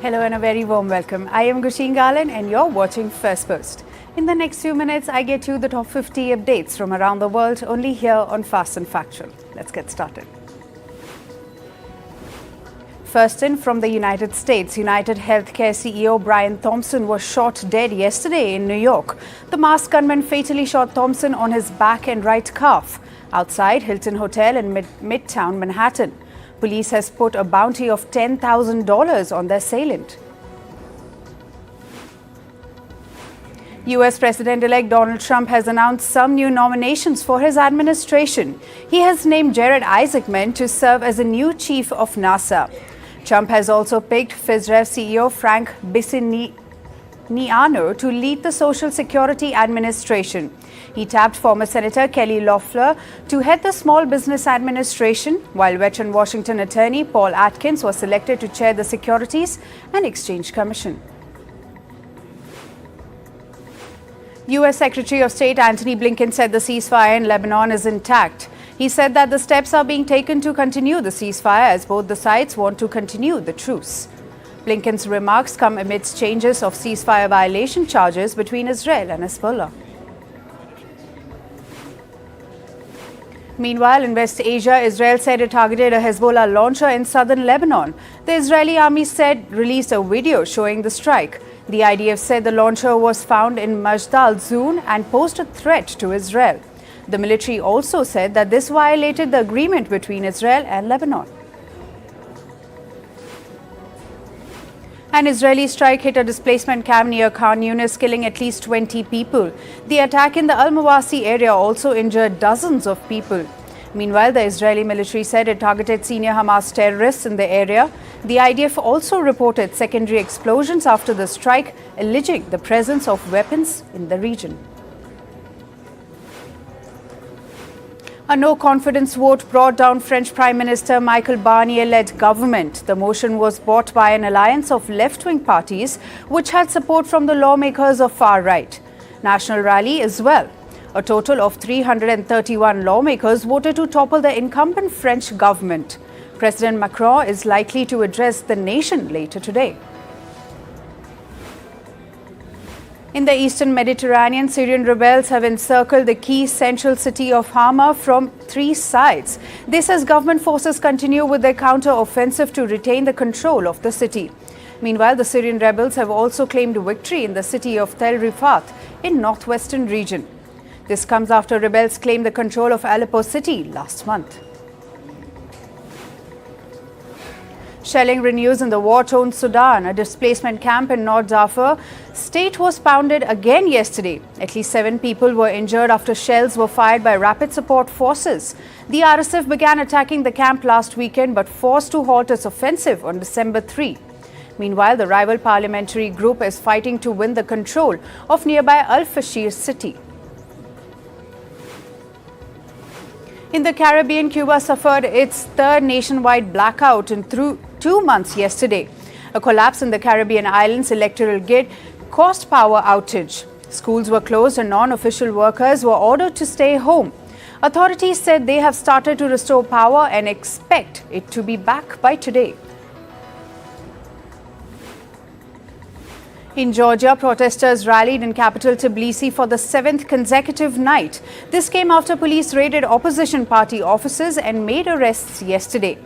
Hello and a very warm welcome. I am Gushin Galan and you're watching Firstpost. In the next few minutes, I get you the top 50 updates from around the world only here on Fast and Factual. Let's get started. First in from the United States, United Healthcare CEO Brian Thompson was shot dead yesterday in New York. The masked gunman fatally shot Thompson on his back and right calf outside Hilton Hotel in Midtown Manhattan. Police has put a bounty of $10,000 on the assailant. US President-elect Donald Trump has announced some new nominations for his administration. He has named Jared Isaacman to serve as a new chief of NASA. Trump has also picked FISREV CEO Frank Bisignano to lead the Social Security Administration. He tapped former Senator Kelly Loeffler to head the Small Business Administration, while veteran Washington attorney Paul Atkins was selected to chair the Securities and Exchange Commission. U.S. Secretary of State Antony Blinken said the ceasefire in Lebanon is intact. He said that the steps are being taken to continue the ceasefire as both the sides want to continue the truce. Blinken's remarks come amidst changes of ceasefire violation charges between Israel and Hezbollah. Meanwhile, in West Asia, Israel said it targeted a Hezbollah launcher in southern Lebanon. The Israeli army released a video showing the strike. The IDF said the launcher was found in Majd al-Zoun and posed a threat to Israel. The military also said that this violated the agreement between Israel and Lebanon. An Israeli strike hit a displacement camp near Khan Yunis, killing at least 20 people. The attack in the Al-Mawasi area also injured dozens of people. Meanwhile, the Israeli military said it targeted senior Hamas terrorists in the area. The IDF also reported secondary explosions after the strike, alleging the presence of weapons in the region. A no-confidence vote brought down French Prime Minister Michel Barnier-led government. The motion was brought by an alliance of left-wing parties, which had support from the lawmakers of far-right. National Rally as well. A total of 331 lawmakers voted to topple the incumbent French government. President Macron is likely to address the nation later today. In the eastern Mediterranean, Syrian rebels have encircled the key central city of Hama from three sides. This as government forces continue with their counter-offensive to retain the control of the city. Meanwhile, the Syrian rebels have also claimed victory in the city of Tel Rifat in northwestern region. This comes after rebels claimed the control of Aleppo city last month. Shelling renews in the war-torn Sudan. A displacement camp in North Darfur state was pounded again yesterday. At least 7 people were injured after shells were fired by rapid support forces. The RSF began attacking the camp last weekend but forced to halt its offensive on December 3. Meanwhile, the rival parliamentary group is fighting to win the control of nearby Al-Fashir city. In the Caribbean, Cuba suffered its third nationwide blackout in 2 months yesterday. A collapse in the Caribbean islands' electoral grid caused power outage. Schools were closed and non-official workers were ordered to stay home. Authorities said they have started to restore power and expect it to be back by today. In Georgia, protesters rallied in capital Tbilisi for the 7th consecutive night. This came after police raided opposition party offices and made arrests yesterday.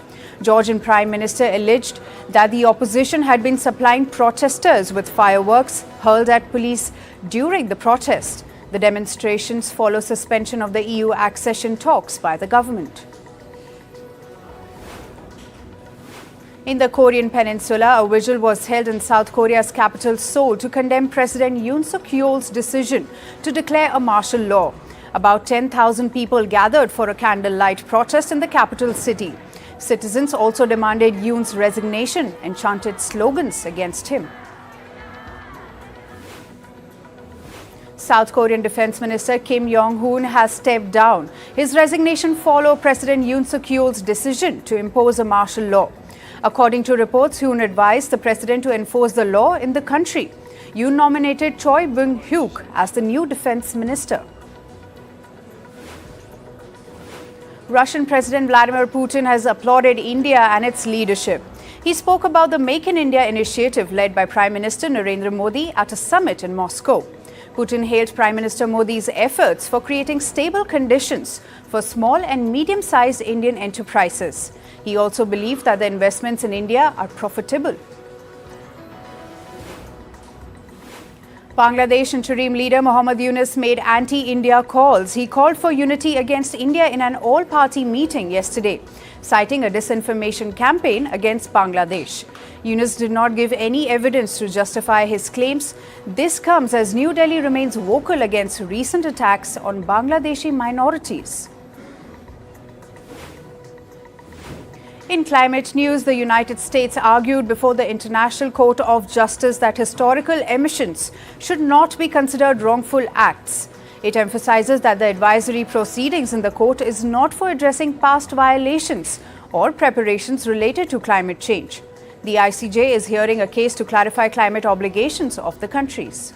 Georgian Prime Minister alleged that the opposition had been supplying protesters with fireworks hurled at police during the protest. The demonstrations follow suspension of the EU accession talks by the government. In the Korean peninsula, a vigil was held in South Korea's capital Seoul to condemn President Yoon Suk-yeol's decision to declare a martial law. About 10,000 people gathered for a candlelight protest in the capital city. Citizens also demanded Yoon's resignation and chanted slogans against him. South Korean Defense Minister Kim Yong-hoon has stepped down. His resignation followed President Yoon Suk-yeol's decision to impose a martial law. According to reports, Yoon advised the president to enforce the law in the country. Yoon nominated Choi Byung-hyuk as the new defense minister. Russian President Vladimir Putin has applauded India and its leadership. He spoke about the Make in India initiative led by Prime Minister Narendra Modi at a summit in Moscow. Putin hailed Prime Minister Modi's efforts for creating stable conditions for small and medium-sized Indian enterprises. He also believed that the investments in India are profitable. Bangladesh interim leader Mohammad Yunus made anti-India calls. He called for unity against India in an all-party meeting yesterday, citing a disinformation campaign against Bangladesh. Yunus did not give any evidence to justify his claims. This comes as New Delhi remains vocal against recent attacks on Bangladeshi minorities. In climate news, the United States argued before the International Court of Justice that historical emissions should not be considered wrongful acts. It emphasizes that the advisory proceedings in the court is not for addressing past violations or preparations related to climate change. The ICJ is hearing a case to clarify climate obligations of the countries.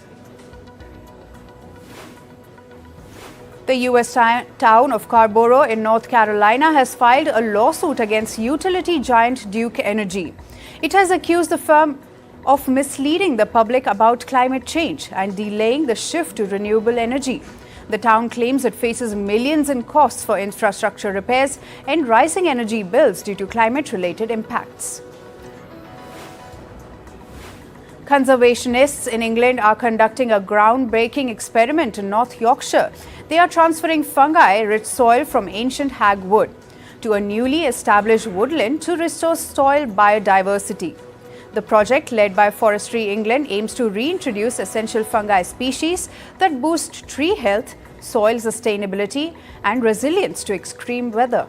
The U.S. town of Scarborough in North Carolina has filed a lawsuit against utility giant Duke Energy. It has accused the firm of misleading the public about climate change and delaying the shift to renewable energy. The town claims it faces millions in costs for infrastructure repairs and rising energy bills due to climate-related impacts. Conservationists in England are conducting a groundbreaking experiment in North Yorkshire. They are transferring fungi-rich soil from ancient hag wood to a newly established woodland to restore soil biodiversity. The project, led by Forestry England, aims to reintroduce essential fungi species that boost tree health, soil sustainability, and resilience to extreme weather.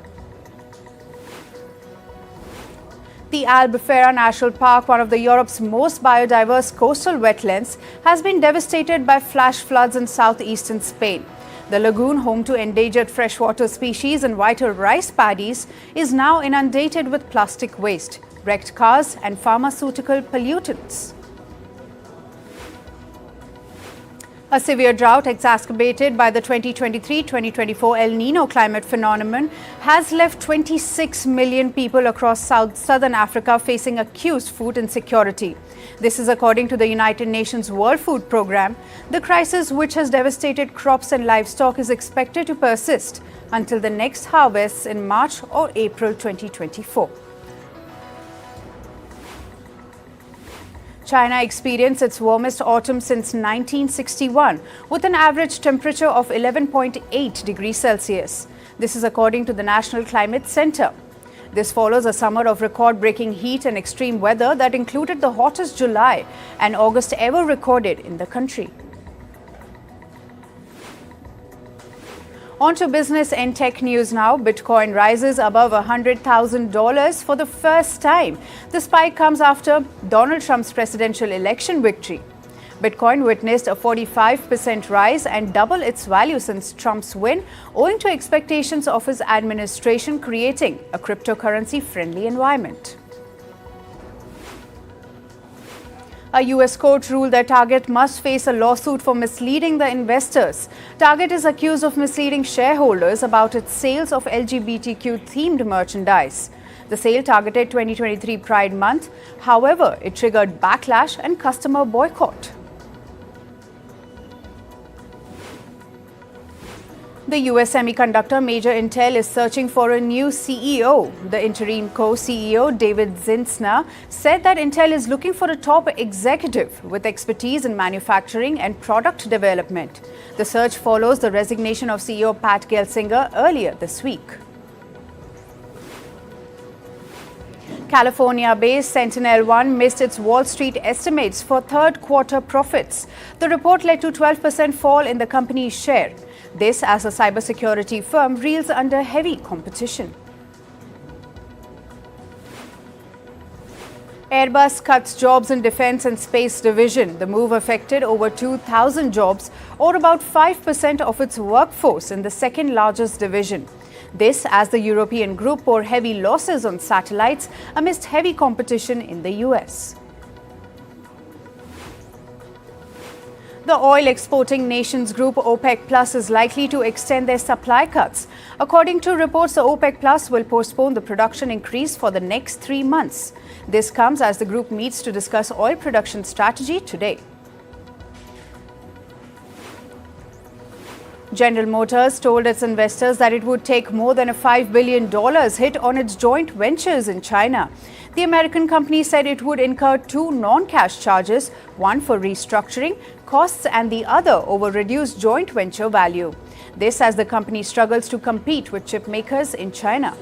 The Albufera National Park, one of Europe's most biodiverse coastal wetlands, has been devastated by flash floods in southeastern Spain. The lagoon, home to endangered freshwater species and vital rice paddies, is now inundated with plastic waste, wrecked cars, and pharmaceutical pollutants. A severe drought exacerbated by the 2023-2024 El Nino climate phenomenon has left 26 million people across southern Africa facing acute food insecurity. This is according to the United Nations World Food Programme. The crisis, which has devastated crops and livestock, is expected to persist until the next harvests in March or April 2024. China experienced its warmest autumn since 1961, with an average temperature of 11.8 degrees Celsius. This is according to the National Climate Center. This follows a summer of record-breaking heat and extreme weather that included the hottest July and August ever recorded in the country. On to business and tech news now. Bitcoin rises above $100,000 for the first time. The spike comes after Donald Trump's presidential election victory. Bitcoin witnessed a 45% rise and double its value since Trump's win, owing to expectations of his administration creating a cryptocurrency-friendly environment. A U.S. court ruled that Target must face a lawsuit for misleading the investors. Target is accused of misleading shareholders about its sales of LGBTQ-themed merchandise. The sale targeted 2023 Pride Month. However, it triggered backlash and customer boycott. The U.S. semiconductor major Intel is searching for a new CEO. The interim co-CEO, David Zinsner, said that Intel is looking for a top executive with expertise in manufacturing and product development. The search follows the resignation of CEO Pat Gelsinger earlier this week. California-based Sentinel-1 missed its Wall Street estimates for third-quarter profits. The report led to a 12% fall in the company's share. This as a cybersecurity firm reels under heavy competition. Airbus cuts jobs in Defence and Space Division. The move affected over 2,000 jobs, or about 5% of its workforce in the second-largest division. This as the European group bore heavy losses on satellites amidst heavy competition in the US. The oil exporting nations group OPEC Plus is likely to extend their supply cuts. According to reports, the OPEC Plus will postpone the production increase for the next 3 months. This comes as the group meets to discuss oil production strategy today. General Motors told its investors that it would take more than a $5 billion hit on its joint ventures in China. The American company said it would incur 2 non-cash charges, one for restructuring costs and the other over reduced joint venture value. This as the company struggles to compete with chip makers in China.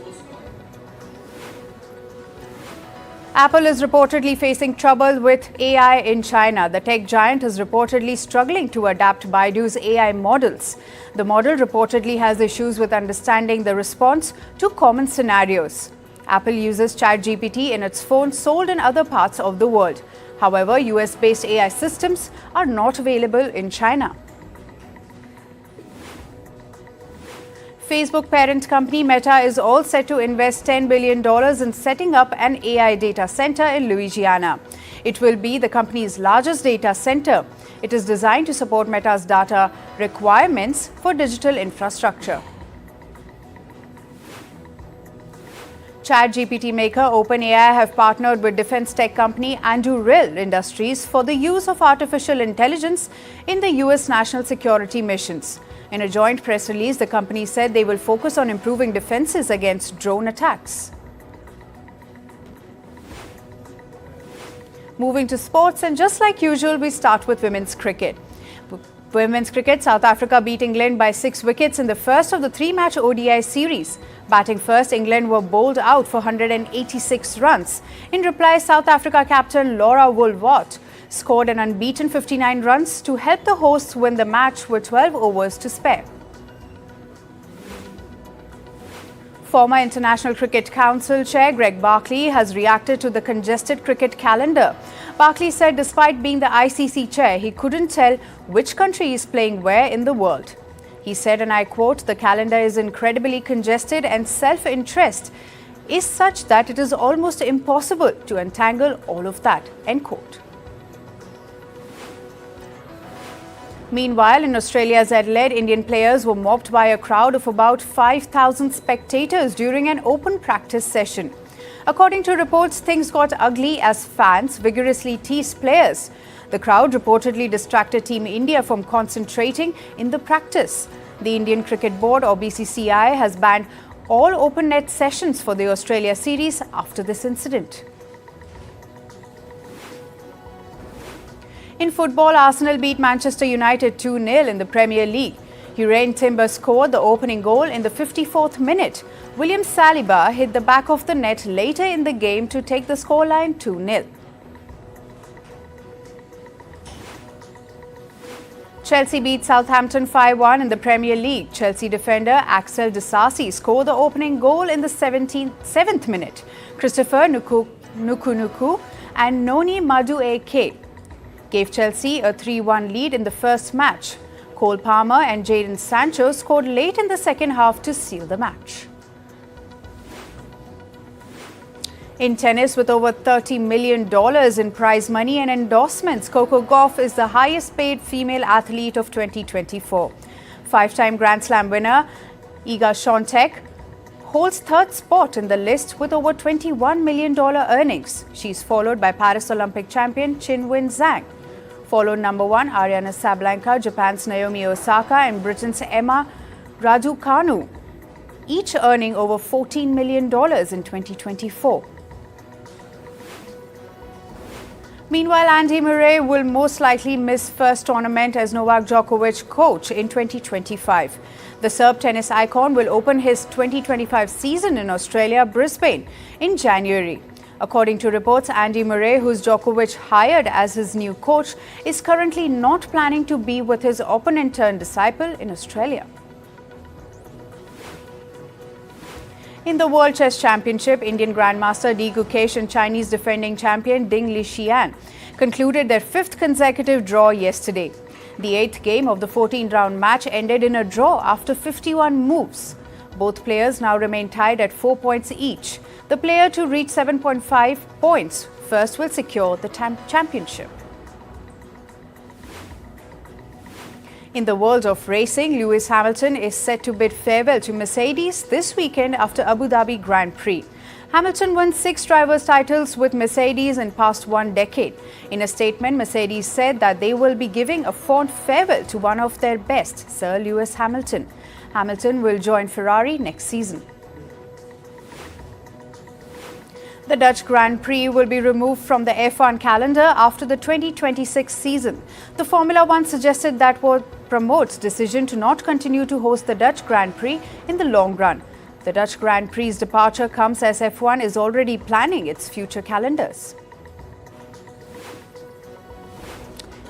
Apple is reportedly facing trouble with AI in China. The tech giant is reportedly struggling to adapt Baidu's AI models. The model reportedly has issues with understanding the response to common scenarios. Apple uses ChatGPT in its phones sold in other parts of the world. However, US-based AI systems are not available in China. Facebook parent company Meta is all set to invest $10 billion in setting up an AI data center in Louisiana. It will be the company's largest data center. It is designed to support Meta's data requirements for digital infrastructure. ChatGPT maker OpenAI have partnered with defense tech company Anduril Industries for the use of artificial intelligence in the US national security missions. In a joint press release, the company said they will focus on improving defenses against drone attacks. Moving to sports, and just like usual, we start with women's cricket. Women's cricket, South Africa beat England by 6 wickets in the first of the 3-match ODI series. Batting first, England were bowled out for 186 runs. In reply, South Africa captain Laura Woolwart scored an unbeaten 59 runs to help the hosts win the match with 12 overs to spare. Former International Cricket Council Chair Greg Barclay has reacted to the congested cricket calendar. Barclay said despite being the ICC chair, he couldn't tell which country is playing where in the world. He said, and I quote, "The calendar is incredibly congested and self-interest is such that it is almost impossible to untangle all of that," end quote. Meanwhile, in Australia's Adelaide, Indian players were mobbed by a crowd of about 5,000 spectators during an open practice session. According to reports, things got ugly as fans vigorously teased players. The crowd reportedly distracted Team India from concentrating in the practice. The Indian Cricket Board, or BCCI, has banned all open net sessions for the Australia series after this incident. In football, Arsenal beat Manchester United 2-0 in the Premier League. Hurricane Timber scored the opening goal in the 54th minute. William Saliba hit the back of the net later in the game to take the scoreline 2-0. Chelsea beat Southampton 5-1 in the Premier League. Chelsea defender Axel Disasi scored the opening goal in the 7th minute. Christopher Nuku and Noni Madueke gave Chelsea a 3-1 lead in the first match. Cole Palmer and Jadon Sancho scored late in the second half to seal the match. In tennis, with over $30 million in prize money and endorsements, Coco Gauff is the highest paid female athlete of 2024. 5-time Grand Slam winner Iga Swiatek holds 3rd spot in the list with over $21 million earnings. She's followed by Paris Olympic champion Qinwen Zhang. Followed number 1 Ariana Sabalenka, Japan's Naomi Osaka and Britain's Emma Raducanu, each earning over $14 million in 2024. Meanwhile, Andy Murray will most likely miss first tournament as Novak Djokovic coach in 2025. The Serb tennis icon will open his 2025 season in Australia, Brisbane, in January. According to reports, Andy Murray, who's Djokovic hired as his new coach, is currently not planning to be with his opponent-turned-disciple in Australia. In the World Chess Championship, Indian Grandmaster D. Gukesh and Chinese defending champion Ding Lixian concluded their 5th consecutive draw yesterday. The 8th game of the 14-round match ended in a draw after 51 moves. Both players now remain tied at 4 points each. The player to reach 7.5 points first will secure the championship. In the world of racing, Lewis Hamilton is set to bid farewell to Mercedes this weekend after Abu Dhabi Grand Prix. Hamilton won 6 drivers' titles with Mercedes in past 1 decade. In a statement, Mercedes said that they will be giving a fond farewell to one of their best, Sir Lewis Hamilton. Hamilton will join Ferrari next season. The Dutch Grand Prix will be removed from the F1 calendar after the 2026 season. The Formula One suggested that would promote decision to not continue to host the Dutch Grand Prix in the long run. The Dutch Grand Prix's departure comes as F1 is already planning its future calendars.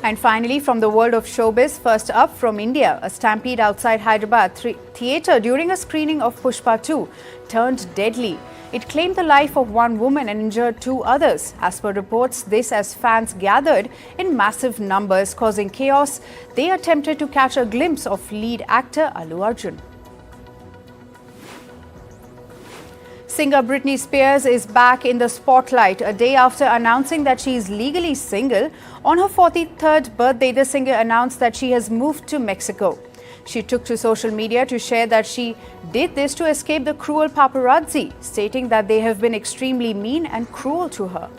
And finally, from the world of showbiz, first up from India, a stampede outside Hyderabad theatre during a screening of Pushpa 2 turned deadly. It claimed the life of 1 woman and injured 2 others. As per reports, this as fans gathered in massive numbers, causing chaos. They attempted to catch a glimpse of lead actor Allu Arjun. Singer Britney Spears is back in the spotlight a day after announcing that she is legally single. On her 43rd birthday, the singer announced that she has moved to Mexico. She took to social media to share that she did this to escape the cruel paparazzi, stating that they have been extremely mean and cruel to her.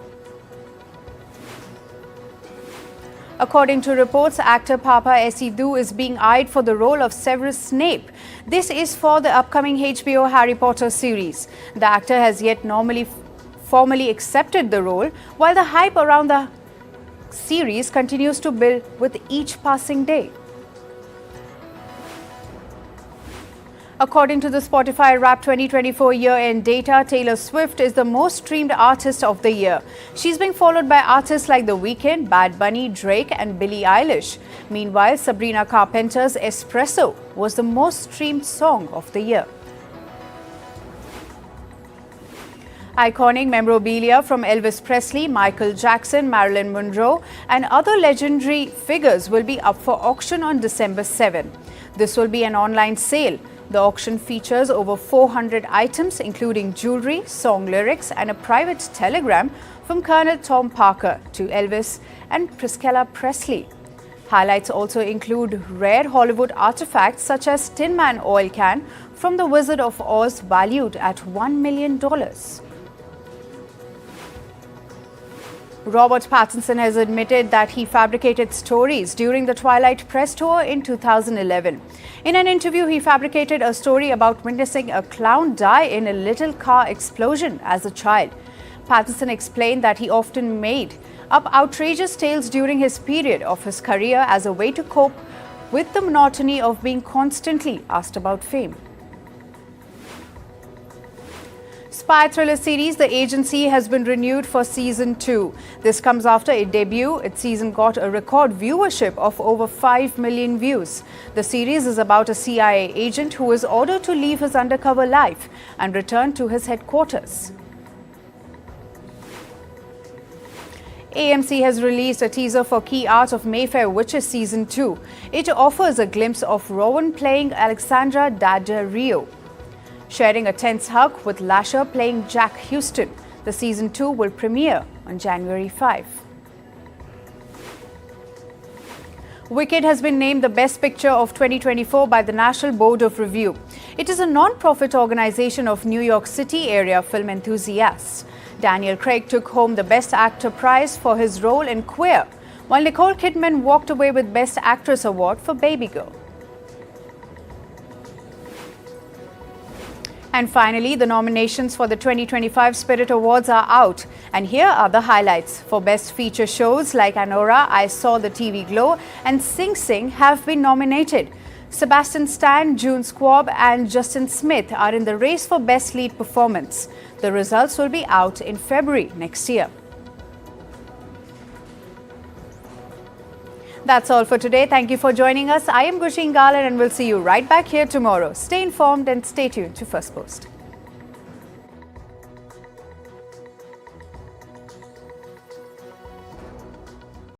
According to reports, actor Papa Esidhu is being eyed for the role of Severus Snape. This is for the upcoming HBO Harry Potter series. The actor has yet formally accepted the role, while the hype around the series continues to build with each passing day. According to the Spotify Rap 2024 year-end data, Taylor Swift is the most streamed artist of the year. She's being followed by artists like The Weeknd, Bad Bunny, Drake and Billie Eilish. Meanwhile, Sabrina Carpenter's Espresso was the most streamed song of the year. Iconic memorabilia from Elvis Presley, Michael Jackson, Marilyn Monroe and other legendary figures will be up for auction on December 7. This will be an online sale. The auction features over 400 items, including jewelry, song lyrics, and a private telegram from Colonel Tom Parker to Elvis and Priscilla Presley. Highlights also include rare Hollywood artifacts such as Tin Man oil can from The Wizard of Oz, valued at $1 million. Robert Pattinson has admitted that he fabricated stories during the Twilight press tour in 2011. In an interview, he fabricated a story about witnessing a clown die in a little car explosion as a child. Pattinson explained that he often made up outrageous tales during his period of his career as a way to cope with the monotony of being constantly asked about fame. Spy thriller series The Agency has been renewed for season 2. This comes after its debut. Its season got a record viewership of over 5 million views. The series is about a CIA agent who is ordered to leave his undercover life and return to his headquarters. AMC has released a teaser for Key Art of Mayfair Witches Season 2. It offers a glimpse of Rowan playing Alexandra Daddario, sharing a tense hug with Lasher playing Jack Houston. The season 2 will premiere on January 5. Wicked has been named the Best Picture of 2024 by the National Board of Review. It is a non-profit organization of New York City area film enthusiasts. Daniel Craig took home the Best Actor prize for his role in Queer, while Nicole Kidman walked away with Best Actress award for Baby Girl. And finally, the nominations for the 2025 Spirit Awards are out. And here are the highlights. For Best Feature shows like Anora, I Saw the TV Glow and Sing Sing have been nominated. Sebastian Stan, June Squab and Justin Smith are in the race for Best Lead Performance. The results will be out in February next year. That's all for today. Thank you for joining us. I am Gushin Galan and we'll see you right back here tomorrow. Stay informed and stay tuned to Firstpost.